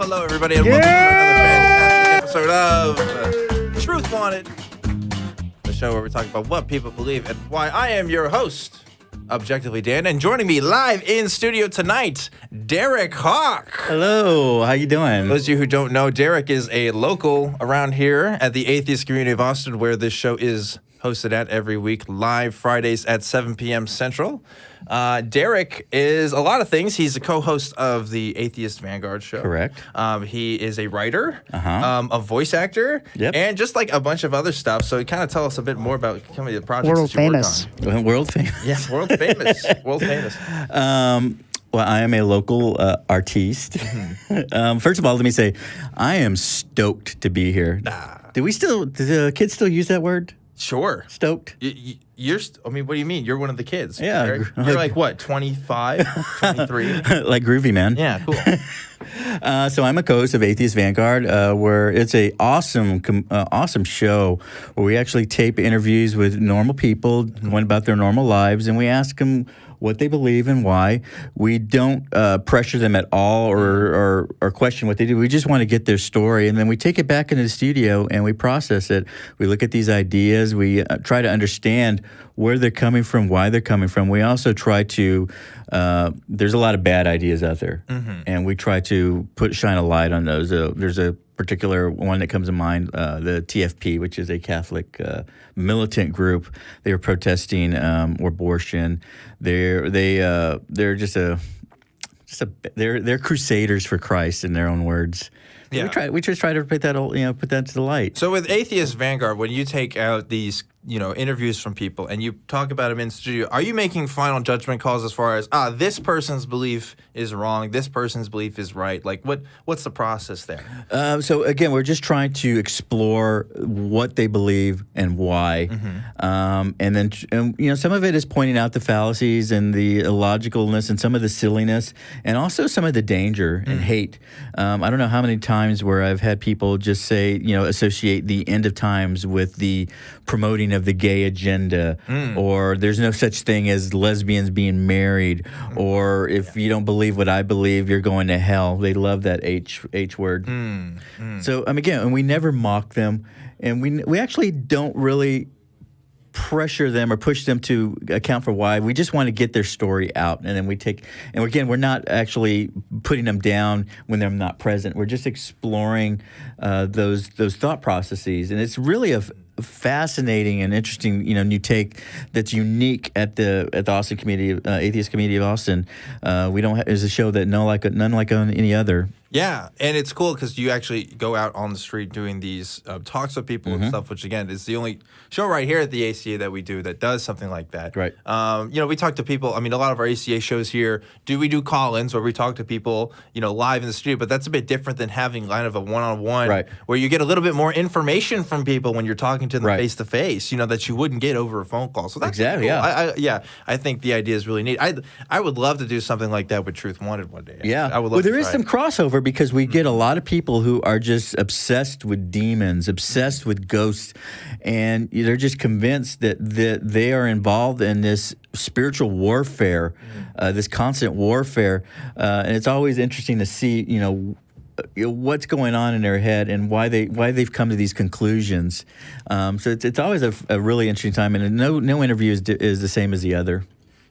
hello, everybody, and welcome to another fantastic episode of Truth Wanted, the show where we talk about what people believe and why. I am your host, ObjectivelyDan, and joining me live in studio tonight, Derek Hawke. Hello, how you doing? Those of you who don't know, Derek is a local around here at the atheist community of Austin, where this show is hosted at every week, live Fridays at 7 p.m. Central. Derek is a lot of things. He's a co-host of the Atheist Vanguard show. Correct. He is a writer, Uh-huh. a voice actor, and just like a bunch of other stuff. So kind of tell us a bit more about some of the projects World that you famous. work on. World famous. Yeah, world famous. World famous. Well, I am a local artiste. Mm-hmm. First of all, let me say, I am stoked to be here. Do the kids still use that word? Sure. Stoked? I mean, what do you mean? You're one of the kids. Yeah. Derek. You're like, what, 25, 23? Like groovy, man. Yeah, cool. So I'm a co-host of Atheist Vanguard, where it's a awesome show where we actually tape interviews with normal people going about their normal lives, and we ask them what they believe and why. We don't pressure them at all or question what they do. We just want to get their story, and then we take it back into the studio and we process it. We look at these ideas. We try to understand where they're coming from, why they're coming from. We also try to there's a lot of bad ideas out there, and we try to shine a light on those. There's a particular one that comes to mind, the TFP, which is a Catholic militant group. They were protesting abortion. They're crusaders for Christ, in their own words. Yeah. We just try to put that to the light. So with Atheist Vanguard, when you take out these, interviews from people and you talk about them in studio, are you making final judgment calls as far as, this person's belief is wrong, this person's belief is right? Like, what's the process there? So again, we're just trying to explore what they believe and why, and then some of it is pointing out the fallacies and the illogicalness and some of the silliness, and also some of the danger and hate. I don't know how many times where I've had people just say, associate the end of times with the promoting of the gay agenda, or there's no such thing as lesbians being married, or if you don't believe what I believe, you're going to hell. They love that H word. So again, and we never mock them, and we actually don't really pressure them or push them to account for why. We just want to get their story out, and then we're not actually putting them down when they're not present. We're just exploring those thought processes, and it's really a fascinating and interesting, new take that's unique at the Austin community, atheist community of Austin. There's a show that none like on any other. Yeah, and it's cool because you actually go out on the street doing these talks with people and stuff, which, again, is the only show right here at the ACA that we do that does something like that. Right. We talk to people. I mean, a lot of our ACA shows here, we do call-ins where we talk to people, live in the studio, but that's a bit different than having kind of a one-on-one where you get a little bit more information from people when you're talking to them face-to-face, that you wouldn't get over a phone call. So that's exactly, cool. I think the idea is really neat. I would love to do something like that with Truth Wanted one day. Yeah. I would love there is some crossover, because we get a lot of people who are just obsessed with demons, obsessed with ghosts, and they're just convinced that they are involved in this spiritual warfare, this constant warfare, and it's always interesting to see, what's going on in their head and why they've come to these conclusions. So it's always a really interesting time, and no interview is the same as the other.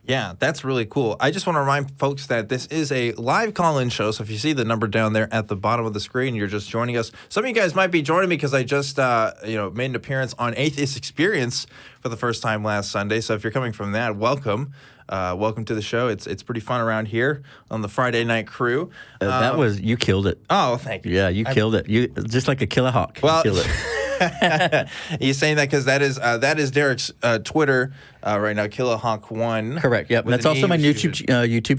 Yeah, that's really cool. I just want to remind folks that this is a live call-in show, so if you see the number down there at the bottom of the screen, you're just joining us. Some of you guys might be joining me because I just made an appearance on Atheist Experience for the first time last Sunday, so if you're coming from that, welcome. Welcome to the show. It's pretty fun around here on the Friday night crew. You killed it. Oh, thank you. Yeah, you killed it. You just like a killer hawk. Well, you killed it. He's saying that because that is Derek's Twitter right now, Killahawk1. Correct. Yep. That's also my YouTube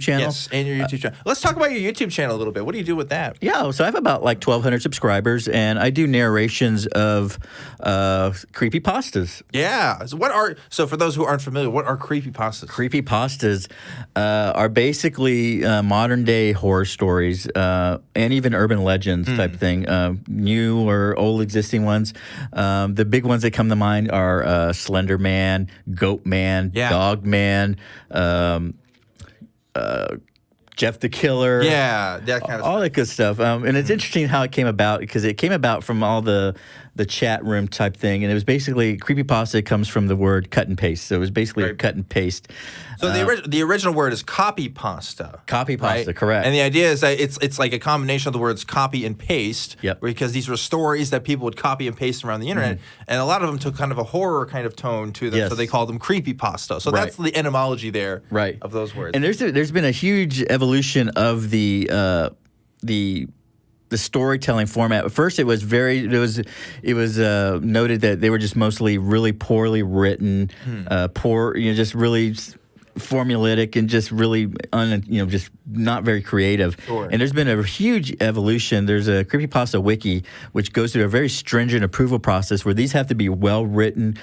channel. Yes, and your YouTube channel. Let's talk about your YouTube channel a little bit. What do you do with that? Yeah, so I have about 1,200 subscribers, and I do narrations of creepypastas. Yeah. So for those who aren't familiar, what are creepypastas? Creepypastas are basically modern day horror stories and even urban legends type thing, new or old existing ones. The big ones that come to mind are Slender Man, Goat Man, Dog Man, Jeff the Killer. Yeah, that kind of all stuff. that good stuff. And it's interesting how it came about, because it came about from all the chat room type thing, and it was basically creepypasta comes from the word cut and paste. So it was basically cut and paste. So the original word is copy pasta. Copy pasta, correct. And the idea is that it's like a combination of the words copy and paste. Yep. Because these were stories that people would copy and paste around the internet, and a lot of them took kind of a horror kind of tone to them, so they called them creepypasta. So that's the etymology there of those words. And there's been a huge evolution of the storytelling format. At first, it was noted that they were just mostly really poorly written, poor, just really formulaic and just really just not very creative. Sure. And there's been a huge evolution. There's a creepypasta wiki which goes through a very stringent approval process where these have to be well written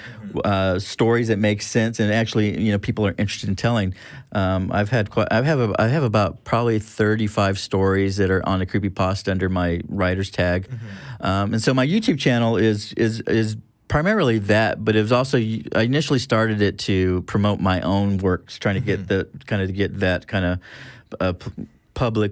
stories that make sense and actually people are interested in telling. I have about probably 35 stories that are on the creepypasta under my writer's tag. And so my YouTube channel is primarily that, but it was also, I initially started it to promote my own works, trying to get that kind of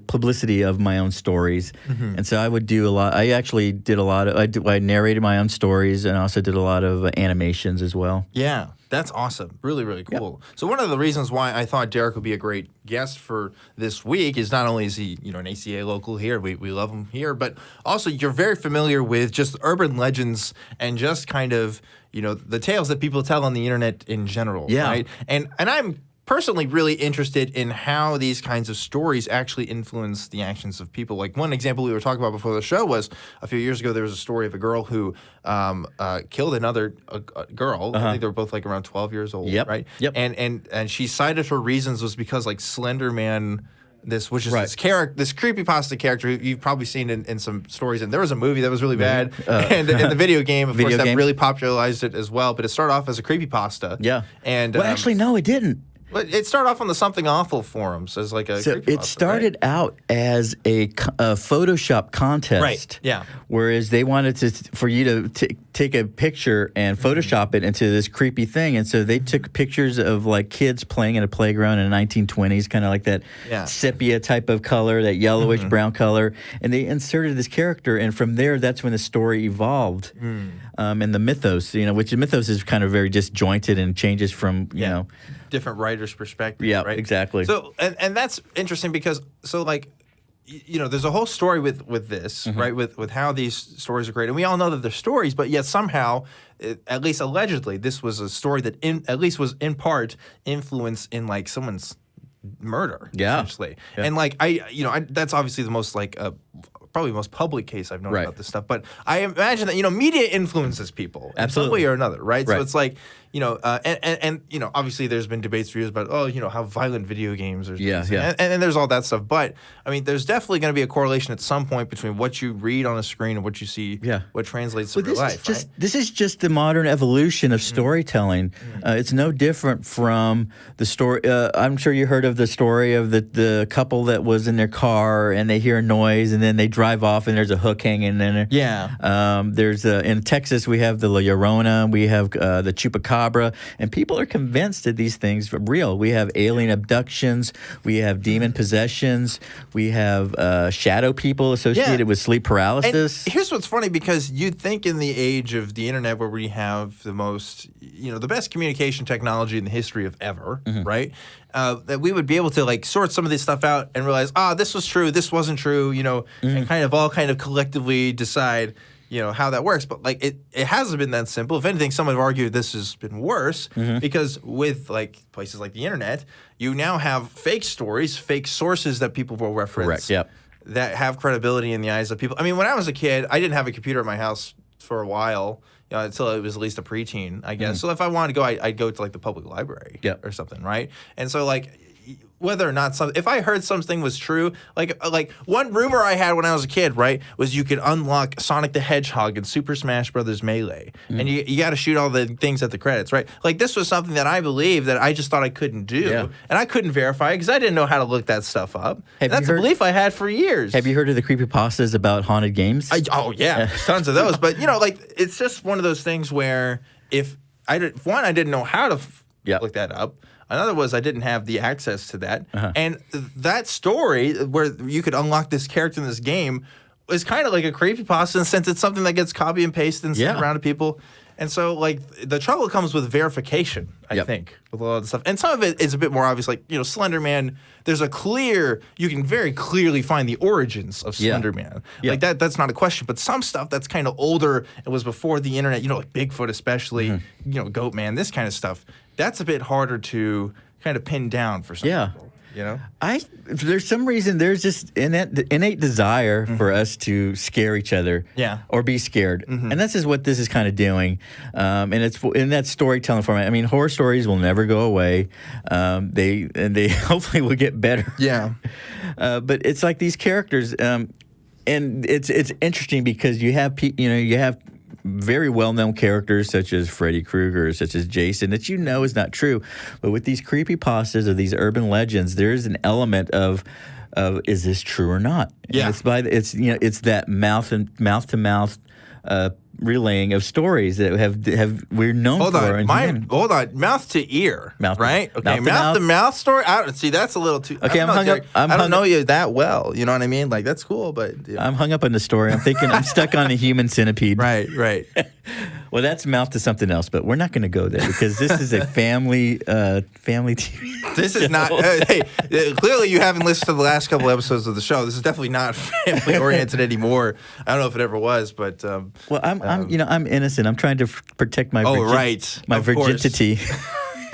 publicity of my own stories. And so I would do a lot. I actually did a lot of, I narrated my own stories and also did a lot of animations as well. Yeah, that's awesome. Really, really cool. Yep. So one of the reasons why I thought Derek would be a great guest for this week is not only is he, an ACA local here, we love him here, but also you're very familiar with just urban legends and just kind of, the tales that people tell on the internet in general, right? And I'm personally really interested in how these kinds of stories actually influence the actions of people. Like one example we were talking about before the show was a few years ago there was a story of a girl who killed another girl. I think they were both like around 12 years old, right? Yep. And she cited her reasons was because like Slender Man, this creepypasta character you've probably seen in some stories, and there was a movie that was really bad, and the video game, of course, that really popularized it as well. But it started off as a creepypasta. Yeah. And actually, no, it didn't. But it started off on the Something Awful forums as like a So it started out as a Photoshop contest. Right, yeah. Whereas they wanted for you to take a picture and Photoshop it into this creepy thing. And so they took pictures of like kids playing in a playground in the 1920s, kind of like that sepia type of color, that yellowish brown color. And they inserted this character. And from there, that's when the story evolved. And the mythos, which the mythos is kind of very disjointed and changes from, different writer's perspective. Yeah, right? Exactly. So, and that's interesting because, there's a whole story with this, right? With how these stories are created. And we all know that they're stories, but yet somehow, at least allegedly, this was a story that at least was in part influenced in like someone's murder, essentially. Yeah. And that's obviously the most probably the most public case I've known about this stuff. But I imagine that, media influences people in some way or another, right? So it's like, obviously there's been debates for years about, how violent video games are. And there's all that stuff. But, I mean, there's definitely going to be a correlation at some point between what you read on a screen and what you see, what translates to real life, right? This is just the modern evolution of storytelling. It's no different from the story. I'm sure you heard of the story of the couple that was in their car and they hear a noise and then they drive off and there's a hook hanging in there. Yeah. There's in Texas we have the La Llorona, we have the Chupacabra, and people are convinced that these things are real. We have alien abductions, we have demon possessions, we have shadow people associated with sleep paralysis. And here's what's funny, because you'd think in the age of the internet where we have the most, the best communication technology in the history of ever, right? That we would be able to like sort some of this stuff out and realize, this was true, this wasn't true, and kind of collectively decide, how that works. But like it hasn't been that simple. If anything, some have argued this has been worse because with like places like the internet, you now have fake stories, fake sources that people will reference. Correct. Yep. That have credibility in the eyes of people. I mean, when I was a kid, I didn't have a computer at my house for a while. Until it was at least a preteen, I guess. So if I wanted to go, I'd go to like the public library or something, right? And so like whether or not if I heard something was true, like one rumor I had when I was a kid, right, was you could unlock Sonic the Hedgehog in Super Smash Brothers Melee, and you got to shoot all the things at the credits, right? Like this was something that I believed that I just thought I couldn't do, and I couldn't verify because I didn't know how to look that stuff up. That's a belief I had for years. Have you heard of the creepypastas about haunted games? Tons of those. But it's just one of those things where if I didn't know how to look that up. Another was I didn't have the access to that. And that story where you could unlock this character in this game is kind of like a creepypasta in the sense it's something that gets copy and pasted and sent around to people. And so, like, the trouble comes with verification, I think, with a lot of the stuff. And some of it is a bit more obvious. Like, Slender Man, there's you can very clearly find the origins of Slender Man. Like, that's not a question. But some stuff that's kind of older, it was before the internet, like Bigfoot especially, Goat Man, this kind of stuff, that's a bit harder to kind of pin down for some people. There's some reason there's just innate desire for us to scare each other, or be scared, and this is what this is kind of doing, and it's in that storytelling format. I mean, horror stories will never go away. They hopefully will get better. But it's like these characters, and it's interesting because you have very well-known characters such as Freddy Krueger, such as Jason, that is not true. But with these creepypastas or these urban legends, there is an element of is this true or not? And it's that mouth to mouth relaying of stories that we're known for. Hold on, mouth to ear, right? Okay, mouth to mouth story. See, that's a little too. Okay, I don't know you that well. You know what I mean? Like that's cool, but I'm hung up on the story. I'm thinking I'm stuck on a human centipede. Right. Well, that's mouth to something else, but we're not going to go there because this is a family TV. This is not. Hey, clearly you haven't listened to the last couple episodes of the show. This is definitely not family oriented anymore. I don't know if it ever was, but well, I'm innocent. I'm trying to protect my virginity.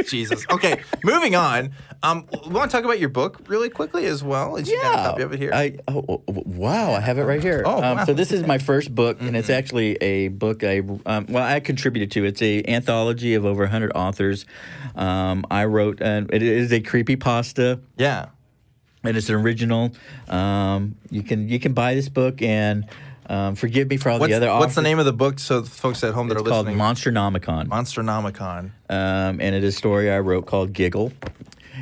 Jesus. Okay, moving on. We want to talk about your book really quickly as well. Did you got a copy of it here? Wow, I have it right here. Wow. So this is my first book, and it's actually a book I contributed to. It's a anthology of over 100 authors. I wrote, and it is a creepypasta. Yeah. And it's an original. You can buy this book and. Forgive me for all the other authors. What's the name of the book so the folks at home that are listening? It's called Monsternomicon. Monsternomicon. And it is a story I wrote called Giggle.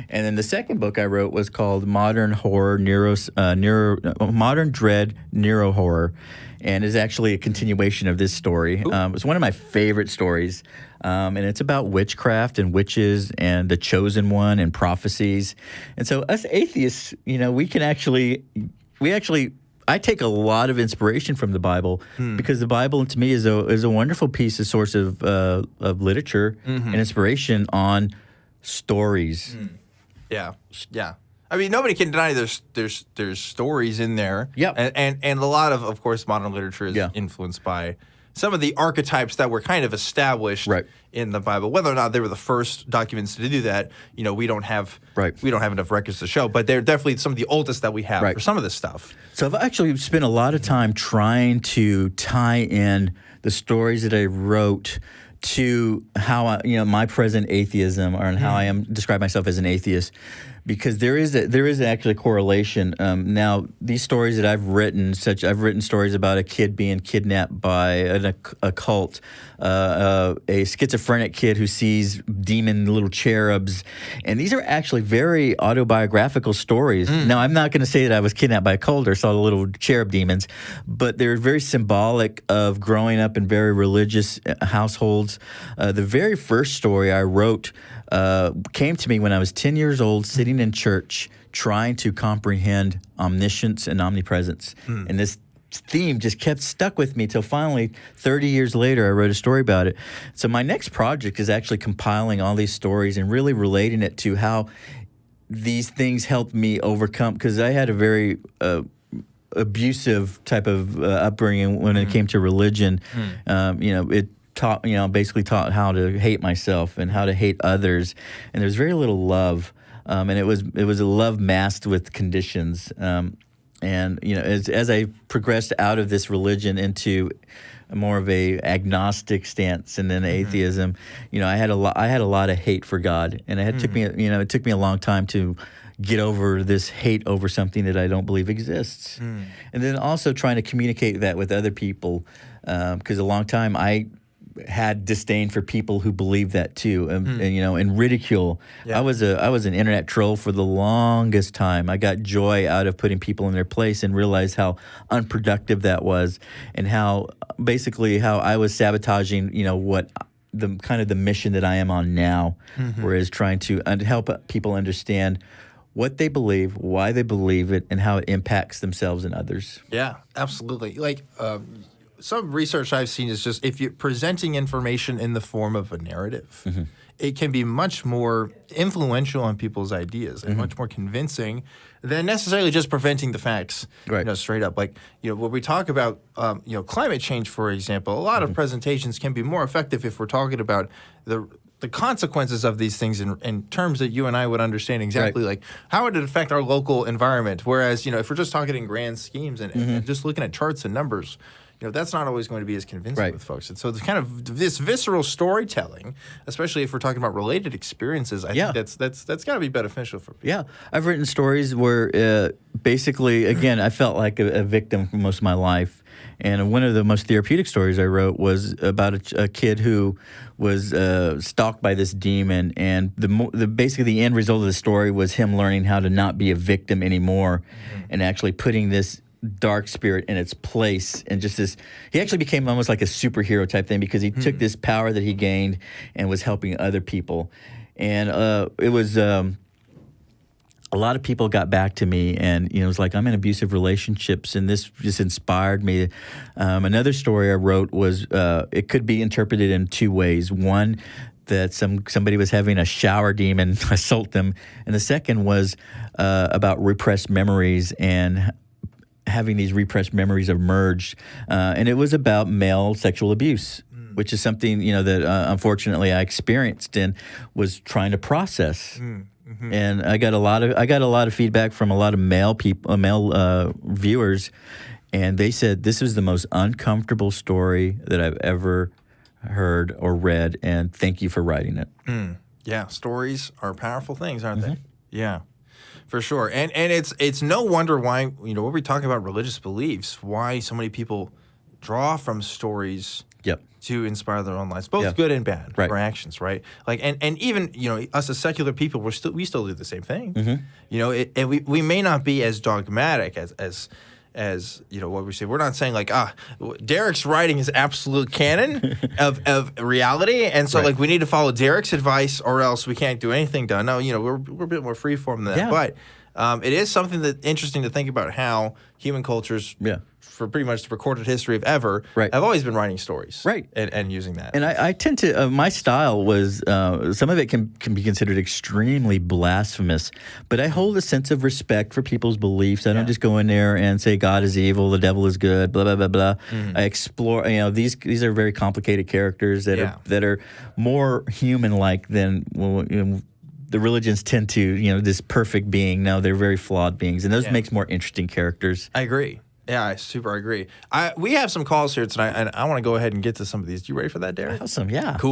And then the second book I wrote was called Modern Dread Neuro Horror, and is actually a continuation of this story. It's one of my favorite stories, and it's about witchcraft and witches and the chosen one and prophecies. And so us atheists, I take a lot of inspiration from the Bible because the Bible, to me, is a wonderful source of literature and inspiration on stories. Yeah. I mean, nobody can deny there's stories in there. Yeah. And a lot of course, modern literature is influenced by some of the archetypes that were kind of established in the Bible. Whether or not they were the first documents to do that, we don't have enough records to show. But they're definitely some of the oldest that we have for some of this stuff. So I've actually spent a lot of time trying to tie in the stories that I wrote to how my present atheism, or how I describe myself as an atheist. Because there is actually a correlation. Now, these stories that I've written stories about a kid being kidnapped by a cult, a schizophrenic kid who sees demon little cherubs, and these are actually very autobiographical stories. Now, I'm not going to say that I was kidnapped by a cult or saw the little cherub demons, but they're very symbolic of growing up in very religious households. The very first story I wrote came to me when I was 10 years old, sitting in church, trying to comprehend omniscience and omnipresence. And this theme just kept stuck with me till finally, 30 years later, I wrote a story about it. So my next project is actually compiling all these stories and really relating it to how these things helped me overcome, because I had a very abusive type of upbringing when it came to religion. It basically taught how to hate myself and how to hate others, and there's very little love, and it was a love masked with conditions. As I progressed out of this religion into more of a agnostic stance and then atheism, I had a lot of hate for God, and it took me a long time to get over this hate over something that I don't believe exists, and then also trying to communicate that with other people, because a long time I had disdain for people who believed that too, and ridicule. I was an internet troll for the longest time. I got joy out of putting people in their place and realized how unproductive that was, and how I was sabotaging, what the kind of the mission that I am on now, whereas trying to help people understand what they believe, why they believe it, and how it impacts themselves and others. Yeah, absolutely. Like some research I've seen is just if you're presenting information in the form of a narrative, it can be much more influential on people's ideas and much more convincing than necessarily just presenting the facts, straight up. Like, when we talk about, climate change, for example, a lot of presentations can be more effective if we're talking about the consequences of these things in terms that you and I would understand exactly, like how would it affect our local environment? Whereas, if we're just talking in grand schemes and just looking at charts and numbers, that's not always going to be as convincing with folks. And so it's kind of this visceral storytelling, especially if we're talking about related experiences, I think that's got to be beneficial for people. Yeah. I've written stories where basically, again, I felt like a victim for most of my life. And one of the most therapeutic stories I wrote was about a kid who was stalked by this demon, and basically the end result of the story was him learning how to not be a victim anymore, and actually putting this dark spirit in its place, and just this, he actually became almost like a superhero type thing because he took this power that he gained and was helping other people. And it was a lot of people got back to me, and it was like, I'm in abusive relationships, and this just inspired me. Another story I wrote was it could be interpreted in two ways. One, that somebody was having a shower demon assault them, and the second was about repressed memories and having these repressed memories emerge, and it was about male sexual abuse, which is something that unfortunately I experienced and was trying to process. And I got a lot of feedback from a lot of male people, viewers, and they said this was the most uncomfortable story that I've ever heard or read, and thank you for writing it. Yeah, stories are powerful things, aren't they? Yeah. For sure. And it's no wonder why, when we talk about religious beliefs, why so many people draw from stories to inspire their own lives, both good and bad reactions, right? Like, and even, us as secular people, we still do the same thing. And we may not be as dogmatic as what we say. We're not saying like, Derek's writing is absolute canon of reality, and so like we need to follow Derek's advice or else we can't do anything done. No, we're a bit more freeform than that. But it is something that interesting to think about how human cultures, for pretty much the recorded history of ever, have always been writing stories, and using that. And I tend to my style was some of it can be considered extremely blasphemous, but I hold a sense of respect for people's beliefs. I don't just go in there and say God is evil, the devil is good, blah blah blah blah. I explore. These are very complicated characters that are more human-like than the religions tend to. This perfect being. No, they're very flawed beings, and those makes more interesting characters. I agree. Yeah, I super agree. We have some calls here tonight, and I want to go ahead and get to some of these. You ready for that, Derek? Awesome, yeah. Cool.